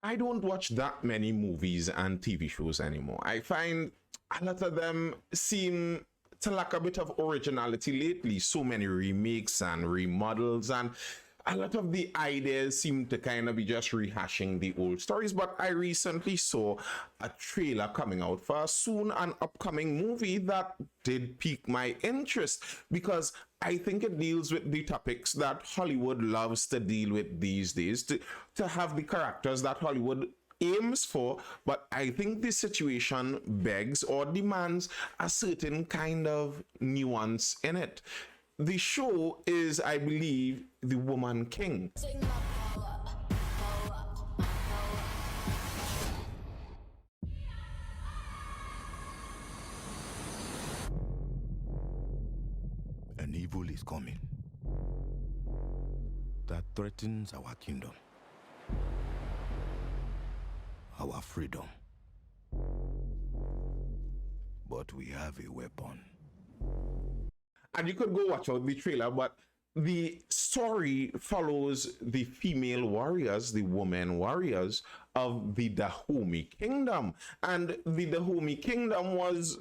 I don't watch that many movies and TV shows anymore. I find a lot of them seem to lack a bit of originality lately. So many remakes and remodels, and a lot of the ideas seem to kind of be just rehashing the old stories. But I recently saw a trailer coming out for a soon an upcoming movie that did pique my interest, because I think it deals with the topics that Hollywood loves to deal with these days, to have the characters that Hollywood aims for. But I think the situation begs or demands a certain kind of nuance in it. The show is, I believe, The Woman King. An evil is coming that threatens our kingdom, our freedom. But we have a weapon. And you could go watch out the trailer, but the story follows the female warriors, the women warriors of the Dahomey kingdom. And the Dahomey kingdom was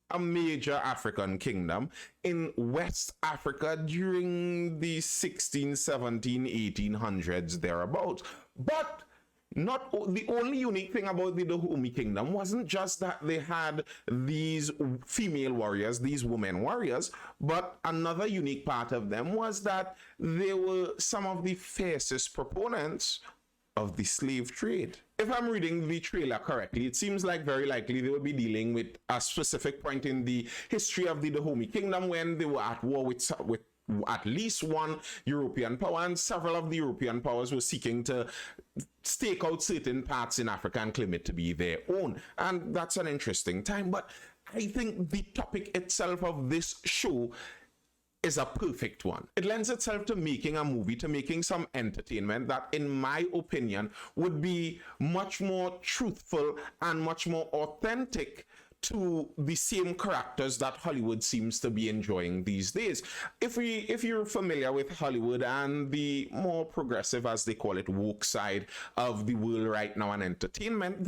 a major African kingdom in West Africa during the 16, 17, 1800s thereabouts. But not the only unique thing about the Dahomey kingdom wasn't just that they had these female warriors, these women warriors, but another unique part of them was that they were some of the fiercest proponents of the slave trade. If I'm reading the trailer correctly, it seems like very likely they will be dealing with a specific point in the history of the Dahomey kingdom when they were at war with at least one European power, and several of the European powers were seeking to stake out certain parts in Africa and claim it to be their own. And that's an interesting time. But I think the topic itself of this show is a perfect one. It lends itself to making a movie, to making some entertainment that, in my opinion, would be much more truthful and much more authentic to the same characters that Hollywood seems to be enjoying these days. If you're familiar with Hollywood and the more progressive, as they call it, woke side of the world right now and entertainment,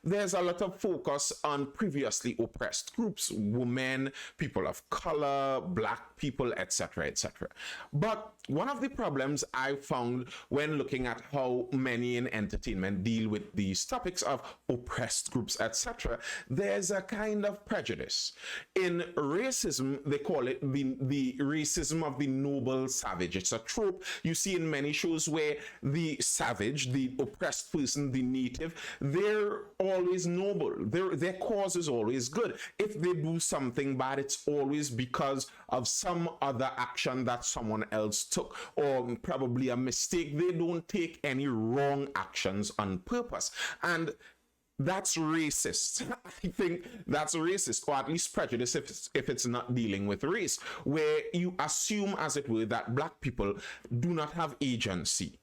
there's a lot of focus on previously oppressed groups, women, people of color, black people, etc., etc. But one of the problems I found when looking at how many in entertainment deal with these topics of oppressed groups, etc., there's a kind of prejudice. In racism, they call it the racism of the noble savage. It's a trope you see in many shows where the savage, the oppressed person, the native, they're always noble. Their cause is always good. If they do something bad, it's always because of some other action that someone else took, or probably a mistake. They don't take any wrong actions on purpose. And that's racist. I think that's racist, or at least prejudice if it's not dealing with race, where you assume, as it were, that black people do not have agency.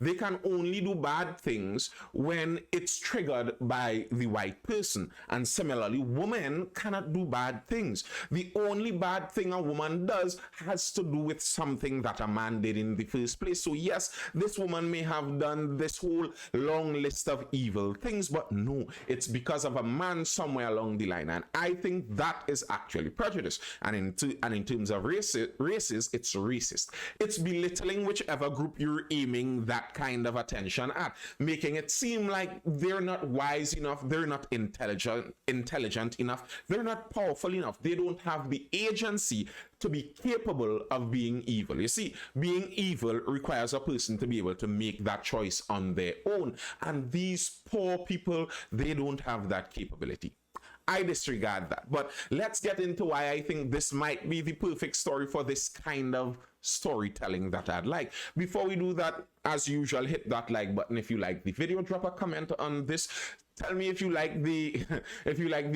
They can only do bad things when it's triggered by the white person. And similarly, women cannot do bad things. The only bad thing a woman does has to do with something that a man did in the first place. So yes, this woman may have done this whole long list of evil things, but no, it's because of a man somewhere along the line. And I think that is actually prejudice. And in terms of races, it's racist. It's belittling whichever group you're aiming that kind of attention at, making it seem like they're not wise enough, they're not intelligent enough, they're not powerful enough, they don't have the agency to be capable of being evil. You see, being evil requires a person to be able to make that choice on their own, and these poor people, they don't have that capability. I disregard that. But let's get into why I think this might be the perfect story for this kind of storytelling that I'd like. Before we do that, as usual, hit that like button if you like the video, drop a comment on this. Tell me if you like the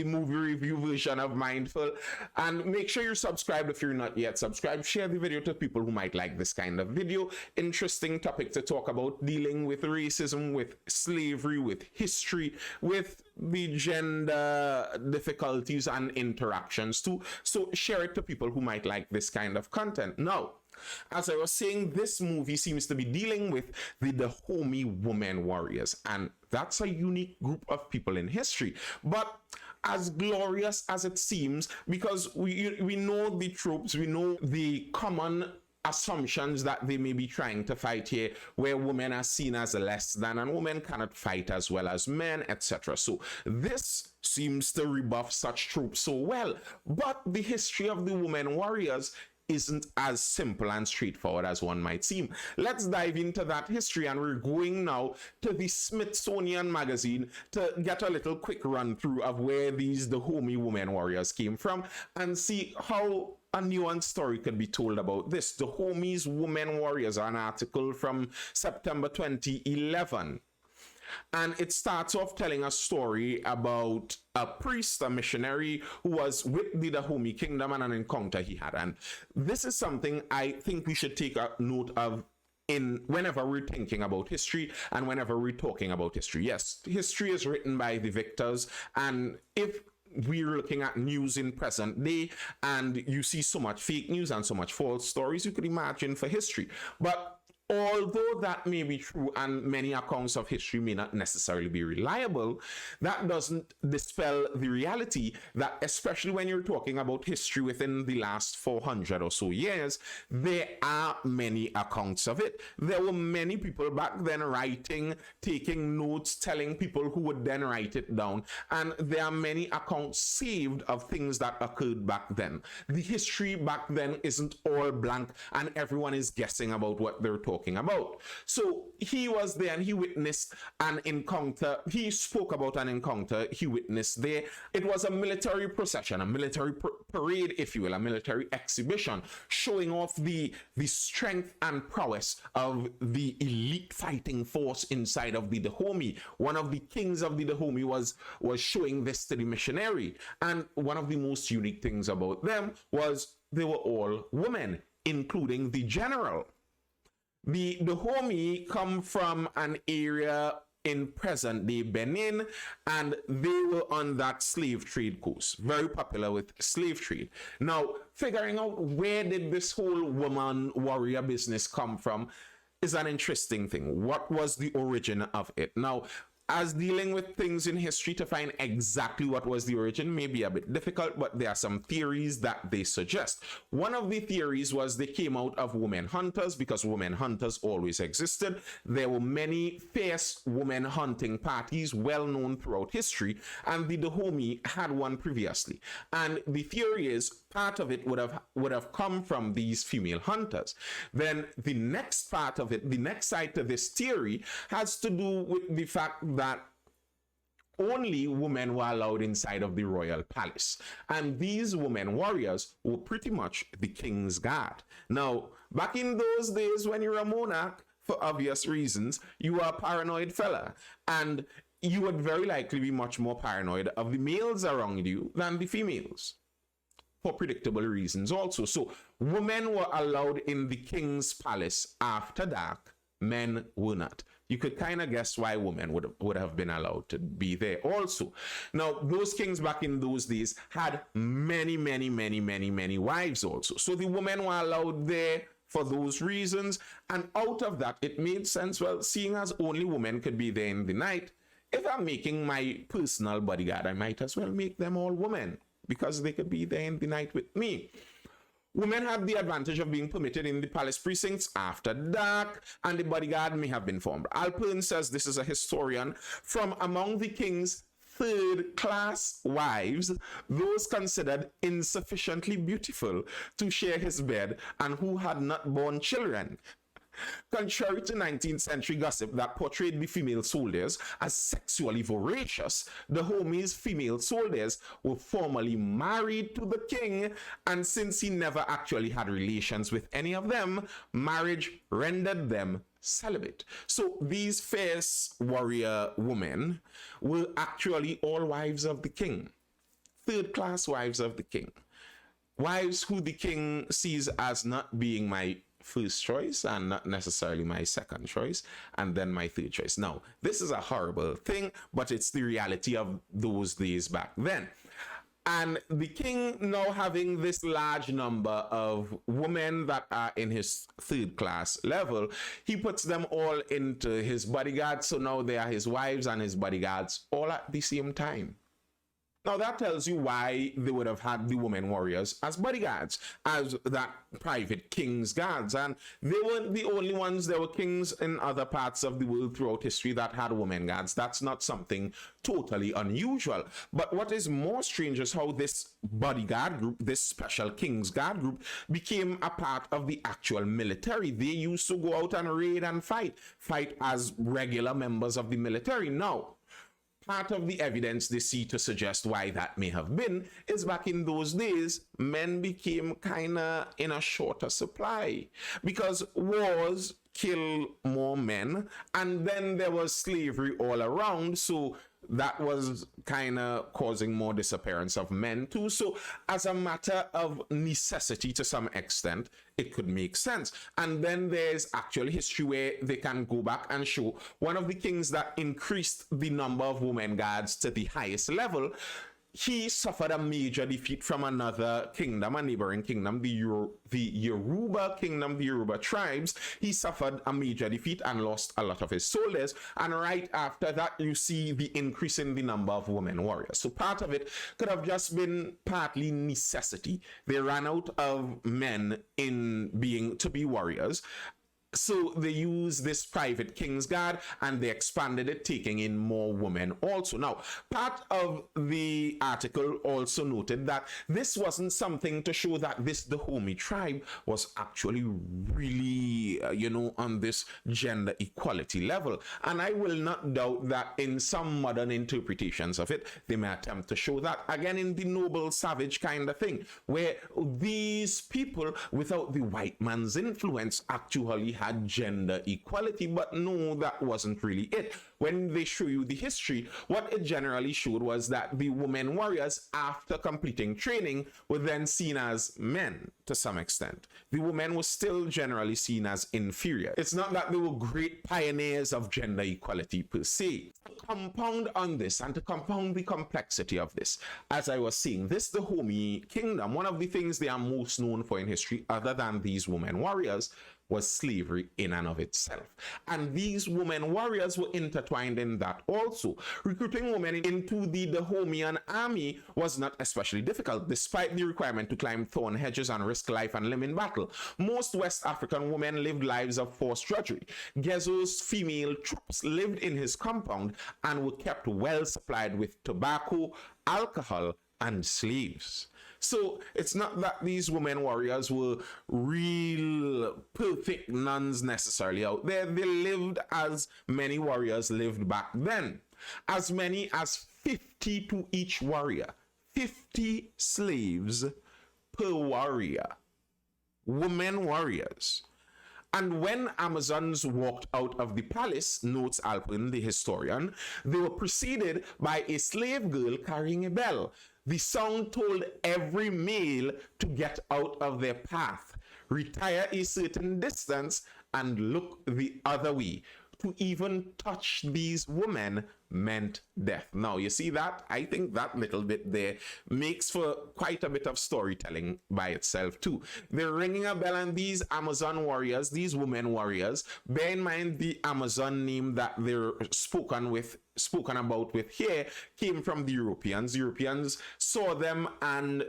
movie review version of Mindful, and make sure you're subscribed if you're not yet subscribed. Share the video to people who might like this kind of video. Interesting topic to talk about, dealing with racism, with slavery, with history, with the gender difficulties and interactions too. So share it to people who might like this kind of content. Now, As I was saying, this movie seems to be dealing with the Dahomey women warriors, and that's a unique group of people in history. But as glorious as it seems, because we know the tropes, we know the common assumptions that they may be trying to fight here, where women are seen as less than and women cannot fight as well as men, etc. So this seems to rebuff such tropes so well. But the history of the women warriors isn't as simple and straightforward as one might seem. Let's dive into that history, and we're going now to the Smithsonian Magazine to get a little quick run through of where these Dahomey women warriors came from and see how a nuanced story could be told about this. Dahomey's Women Warriors, an article from September 2011. And it starts off telling a story about a priest, a missionary, who was with the Dahomey kingdom and an encounter he had. And this is something I think we should take a note of in whenever we're thinking about history and whenever we're talking about history. Yes, history is written by the victors, and if we're looking at news in present day and you see so much fake news and so much false stories, you could imagine for history. But although that may be true and many accounts of history may not necessarily be reliable, that doesn't dispel the reality that, especially when you're talking about history within the last 400 or so years, there are many accounts of it. There were many people back then writing, taking notes, telling people who would then write it down. And there are many accounts saved of things that occurred back then. The history back then isn't all blank and everyone is guessing about what they're talking about. So he was there and he witnessed an encounter. He spoke about an encounter he witnessed there. It was a military procession, a military parade, if you will, a military exhibition showing off the strength and prowess of the elite fighting force inside of the Dahomey. One of the kings of the Dahomey was showing this to the missionary. And one of the most unique things about them was they were all women, including the general. The Dahomey come from an area in present-day Benin, and they were on that slave trade coast, very popular with slave trade. Now, figuring out where did this whole woman warrior business come from is an interesting thing. What was the origin of it? Now, as dealing with things in history, to find exactly what was the origin may be a bit difficult, but there are some theories that they suggest. One of the theories was they came out of women hunters, because women hunters always existed. There were many fierce women hunting parties well known throughout history, and the Dahomey had one previously. And the theory is part of it would have come from these female hunters. Then the next part of it, the next side to this theory, has to do with the fact that only women were allowed inside of the royal palace. And these women warriors were pretty much the king's guard. Now, back in those days when you're a monarch, for obvious reasons, you were a paranoid fella. And you would very likely be much more paranoid of the males around you than the females, for predictable reasons also. So women were allowed in the king's palace after dark, men were not. You could kind of guess why women would have been allowed to be there also. Now, those kings back in those days had many wives also. So the women were allowed there for those reasons. And out of that, it made sense, well, seeing as only women could be there in the night, if I'm making my personal bodyguard, I might as well make them all women, because they could be there in the night with me. Women had the advantage of being permitted in the palace precincts after dark, and the bodyguard may have been formed. Alpern says, this is a historian, from among the king's third-class wives, those considered insufficiently beautiful to share his bed and who had not borne children. Contrary to 19th century gossip that portrayed the female soldiers as sexually voracious, Dahomey's female soldiers were formally married to the king, and since he never actually had relations with any of them, marriage rendered them celibate. So these fierce warrior women were actually all wives of the king, third-class wives of the king, wives who the king sees as not being my first choice and not necessarily my second choice and then my third choice. Now, this is a horrible thing, but it's the reality of those days back then. And the king, now having this large number of women that are in his third class level, he puts them all into his bodyguards. So now they are his wives and his bodyguards all at the same time. Now that tells you why they would have had the women warriors as bodyguards, as that private king's guards. And they weren't the only ones. There were kings in other parts of the world throughout history that had women guards. That's not something totally unusual. But what is more strange is how this bodyguard group, this special king's guard group, became a part of the actual military. They used to go out and raid and fight as regular members of the military. Now, part of the evidence they see to suggest why that may have been is back in those days, men became kind of in a shorter supply because wars kill more men, and then there was slavery all around, so that was kind of causing more disappearance of men too. So as a matter of necessity to some extent, it could make sense. And then there's actual history where they can go back and show one of the kings that increased the number of women guards to the highest level. He suffered a major defeat from another kingdom, a neighboring kingdom, the Yoruba kingdom, the Yoruba tribes. He suffered a major defeat and lost a lot of his soldiers. And right after that, you see the increase in the number of women warriors. So part of it could have just been partly necessity. They ran out of men to be warriors. So they used this private king's guard and they expanded it, taking in more women also. Now, part of the article also noted that this wasn't something to show that this Dahomey tribe was actually really, on this gender equality level. And I will not doubt that in some modern interpretations of it, they may attempt to show that, again, in the noble savage kind of thing, where these people, without the white man's influence, actually had gender equality. But no, that wasn't really it. When they show you the history, what it generally showed was that the women warriors, after completing training, were then seen as men to some extent. The women were still generally seen as inferior. It's not that they were great pioneers of gender equality per se. To compound on this and to compound the complexity of this, as I was saying, this Dahomey kingdom, one of the things they are most known for in history, other than these women warriors, was slavery in and of itself. And these women warriors were intertwined in that also. Recruiting women into the Dahomeyan army was not especially difficult, despite the requirement to climb thorn hedges and risk life and limb in battle. Most West African women lived lives of forced drudgery. Gezo's female troops lived in his compound and were kept well supplied with tobacco, alcohol, and slaves. So it's not that these women warriors were real perfect nuns necessarily out there. They lived as many warriors lived back then. As many as 50 to each warrior. 50 slaves per warrior. Women warriors. And when Amazons walked out of the palace, notes Alpin, the historian, they were preceded by a slave girl carrying a bell. The sound told every male to get out of their path, retire a certain distance, and look the other way. To even touch these women meant death. Now, you see that? I think that little bit there makes for quite a bit of storytelling by itself too. They're ringing a bell, and these Amazon warriors, these women warriors, bear in mind the Amazon name that they're spoken about with here came from the Europeans. Europeans saw them and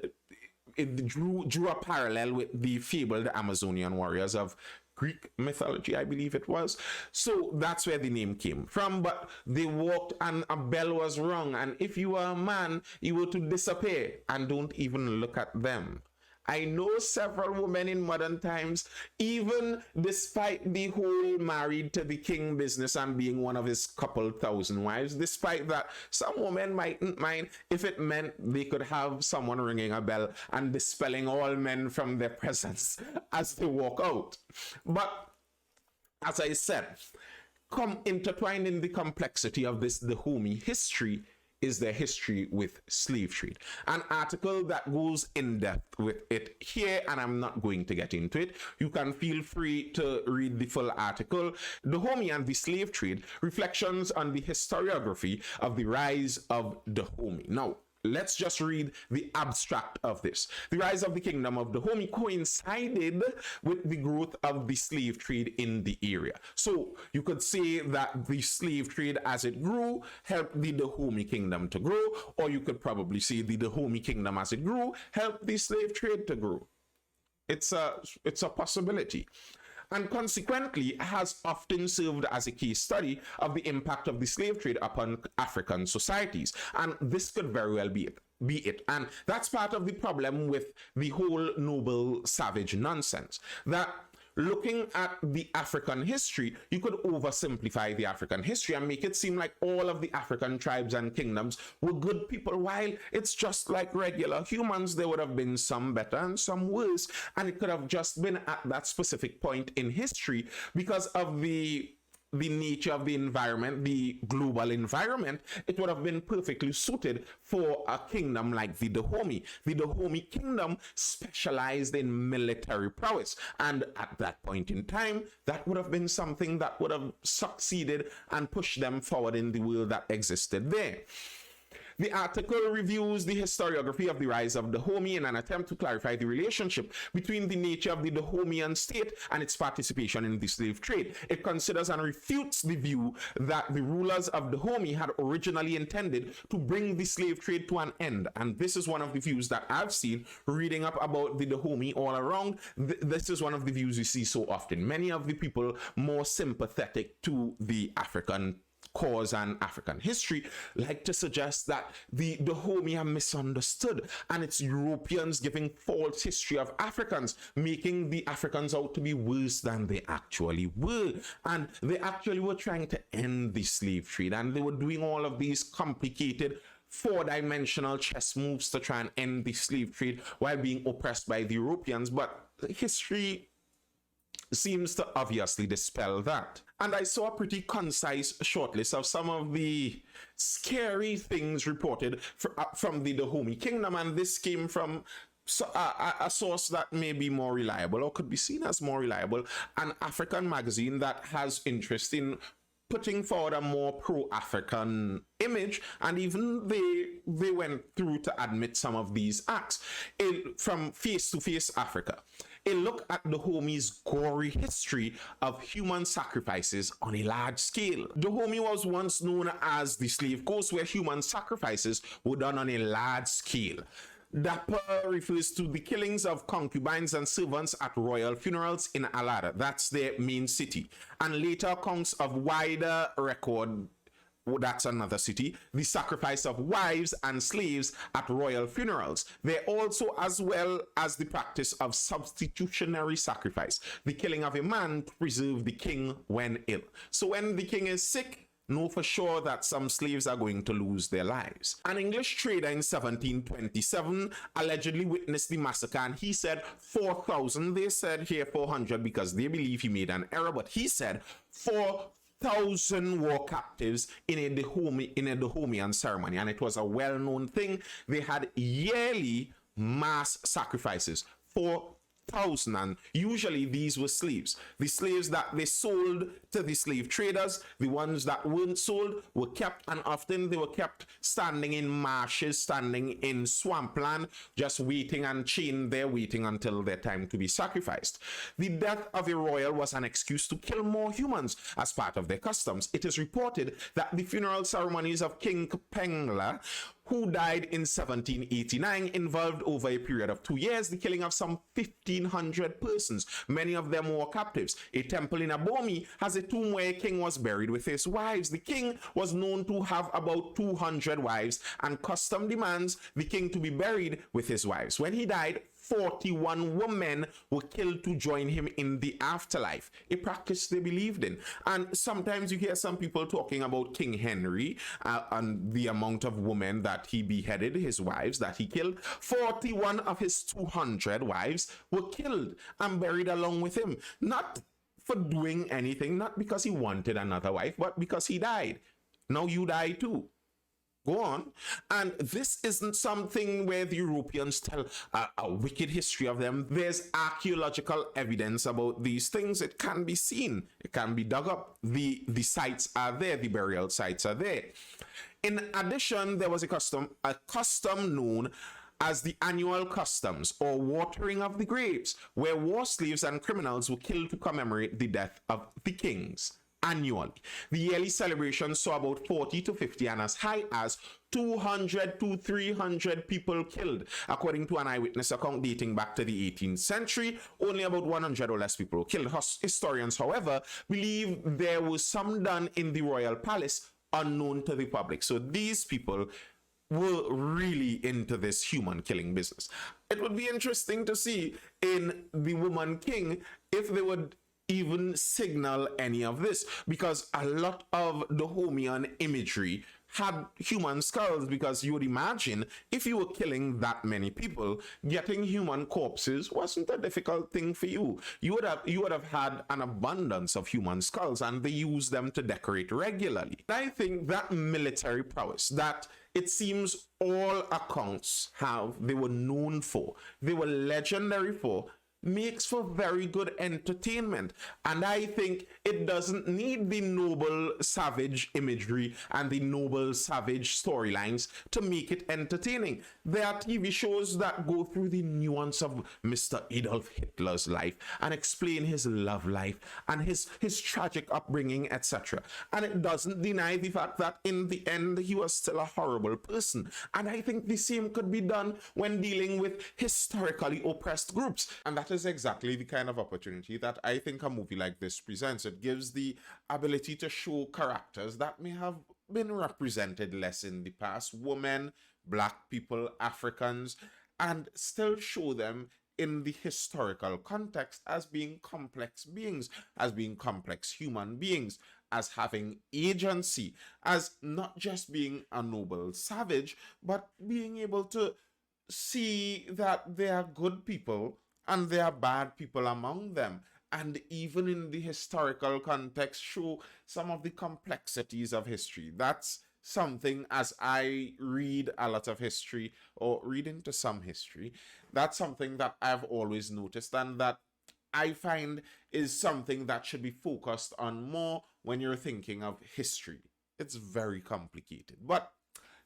it drew a parallel with the fabled Amazonian warriors of Greek mythology, I believe it was. So that's where the name came from. But they walked and a bell was rung. And if you were a man, you were to disappear and don't even look at them. I know several women in modern times, even despite the whole married to the king business and being one of his couple thousand wives, despite that, some women mightn't mind if it meant they could have someone ringing a bell and dispelling all men from their presence as they walk out. But as I said, intertwined in the complexity of this Dahomey history is their history with slave trade. An article that goes in depth with it here, and I'm not going to get into it. You can feel free to read the full article. Dahomey and the Slave Trade, Reflections on the Historiography of the Rise of Dahomey. Now, Let's just read the abstract of this. The rise of the kingdom of Dahomey coincided with the growth of the slave trade in the area. So you could say that the slave trade as it grew helped the Dahomey kingdom to grow, or you could probably say the Dahomey kingdom as it grew helped the slave trade to grow. It's a possibility, and consequently has often served as a case study of the impact of the slave trade upon African societies. And this could very well be it. And that's part of the problem with the whole noble savage nonsense, that looking at the African history, you could oversimplify the African history and make it seem like all of the African tribes and kingdoms were good people, while it's just like regular humans. There would have been some better and some worse, and it could have just been at that specific point in history because of the nature of the environment, the global environment. It would have been perfectly suited for a kingdom like the Dahomey. The Dahomey kingdom specialized in military prowess, and at that point in time, that would have been something that would have succeeded and pushed them forward in the world that existed there. The article reviews the historiography of the rise of Dahomey in an attempt to clarify the relationship between the nature of the Dahomeyan state and its participation in the slave trade. It considers and refutes the view that the rulers of Dahomey had originally intended to bring the slave trade to an end. And this is one of the views that I've seen reading up about the Dahomey all around. This is one of the views you see so often. Many of the people more sympathetic to the African cause and African history like to suggest that the Dahomey are misunderstood and it's Europeans giving false history of Africans, making the Africans out to be worse than they actually were. And they actually were trying to end the slave trade, and they were doing all of these complicated four-dimensional chess moves to try and end the slave trade while being oppressed by the Europeans. But history seems to obviously dispel that. And I saw a pretty concise shortlist of some of the scary things reported from the Dahomey kingdom, and this came from a source that may be more reliable or could be seen as more reliable, an African magazine that has interest in putting forward a more pro-African image, and even they went through to admit some of these acts. From Face to Face Africa, a look at Dahomey's gory history of human sacrifices on a large scale. Dahomey was once known as the slave coast, where human sacrifices were done on a large scale. Dapper refers to the killings of concubines and servants at royal funerals in Alada, that's their main city, and later accounts of wider record, that's another city, the sacrifice of wives and slaves at royal funerals. There also, as well as the practice of substitutionary sacrifice, the killing of a man to preserve the king when ill. So when the king is sick, know for sure that some slaves are going to lose their lives. An English trader in 1727 allegedly witnessed the massacre, and he said 4,000. They said here 400 because they believe he made an error, but he said 4,000 war captives in a Dahomeyan ceremony, and it was a well-known thing. They had yearly mass sacrifices. 4,000, and usually these were slaves. The slaves that they sold to the slave traders, the ones that weren't sold were kept, and often they were kept standing in marshes, standing in swampland, just waiting and chained there, waiting until their time to be sacrificed. The death of a royal was an excuse to kill more humans as part of their customs. It is reported that the funeral ceremonies of King Kapengla, who died in 1789, involved over a period of 2 years the killing of some 1,500 persons. Many of them were captives. A temple in Dahomey has a tomb where a king was buried with his wives. The king was known to have about 200 wives, and custom demands the king to be buried with his wives. When he died, 41 women were killed to join him in the afterlife, a practice they believed in. And sometimes you hear some people talking about King Henry and the amount of women that he beheaded, his wives that he killed. 41 of his 200 wives were killed and buried along with him, not for doing anything, not because he wanted another wife, but because he died. Now you die too. Go on. And this isn't something where the Europeans tell a wicked history of them. There's archaeological evidence about these things. It can be seen. It can be dug up. The sites are there. The burial sites are there. In addition, there was a custom known as the annual customs or watering of the graves, where war slaves and criminals were killed to commemorate the death of the kings annually. The yearly celebration saw about 40 to 50 and as high as 200 to 300 people killed. According to an eyewitness account dating back to the 18th century, only about 100 or less people were killed. Historians, however, believe there was some done in the royal palace unknown to the public. So these people were really into this human killing business. It would be interesting to see in the Woman King if they would even signal any of this, because a lot of the Dahomeyan imagery had human skulls, because you would imagine if you were killing that many people, getting human corpses wasn't a difficult thing for you. You would have had an abundance of human skulls, and they used them to decorate regularly. I think that military prowess that it seems all accounts they were known for, they were legendary for, makes for very good entertainment. And I think it doesn't need the noble savage imagery and the noble savage storylines to make it entertaining. There are TV shows that go through the nuance of Mr. Adolf Hitler's life and explain his love life and his tragic upbringing, etc. And it doesn't deny the fact that in the end he was still a horrible person. And I think the same could be done when dealing with historically oppressed groups. And that is exactly the kind of opportunity that I think a movie like this presents. It gives the ability to show characters that may have been represented less in the past, women, black people, Africans, and still show them in the historical context as being complex beings, as being complex human beings, as having agency, as not just being a noble savage, but being able to see that they are good people and there are bad people among them. And even in the historical context, show some of the complexities of history. That's something, as I read a lot of history or read into some history, that's something that I've always noticed and that I find is something that should be focused on more when you're thinking of history. It's very complicated. But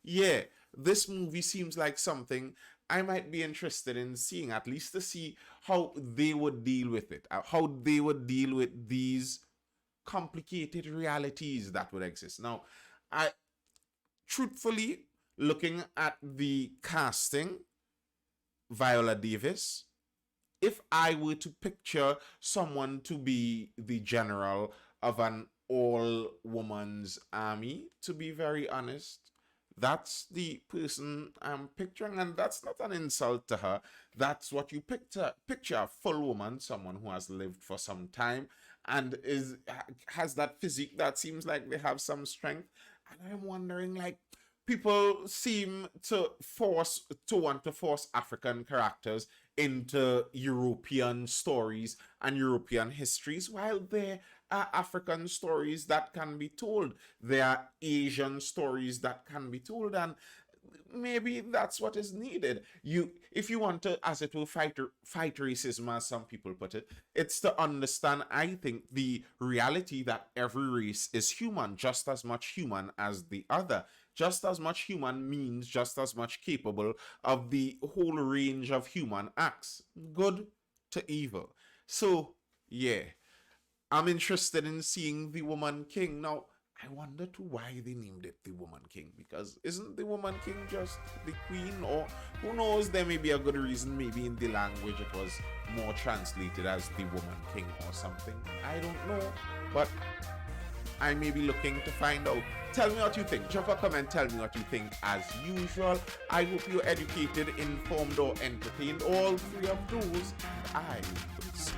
yeah, this movie seems like something I might be interested in seeing, at least to see how they would deal with it, how they would deal with these complicated realities that would exist. Now, truthfully, looking at the casting, Viola Davis, if I were to picture someone to be the general of an all-woman's army, to be very honest, that's the person I'm picturing, and that's not an insult to her. That's what you picture a full woman, someone who has lived for some time and has that physique that seems like they have some strength. And I'm wondering, like, people seem to want to force African characters into European stories and European histories, while there are African stories that can be told. There are Asian stories that can be told, and maybe that's what is needed. If you want to, as it will, fight racism, as some people put it, it's to understand, I think, the reality that every race is human, just as much human as the other. Just as much human means just as much capable of the whole range of human acts, good to evil. So, yeah, I'm interested in seeing The Woman King. Now, I wonder to why they named it The Woman King, because isn't The Woman King just the queen? Or who knows, there may be a good reason. Maybe in the language it was more translated as The Woman King or something. I don't know, but I may be looking to find out. Tell me what you think. Drop a comment, tell me what you think as usual. I hope you're educated, informed, or entertained. All three of those, I will see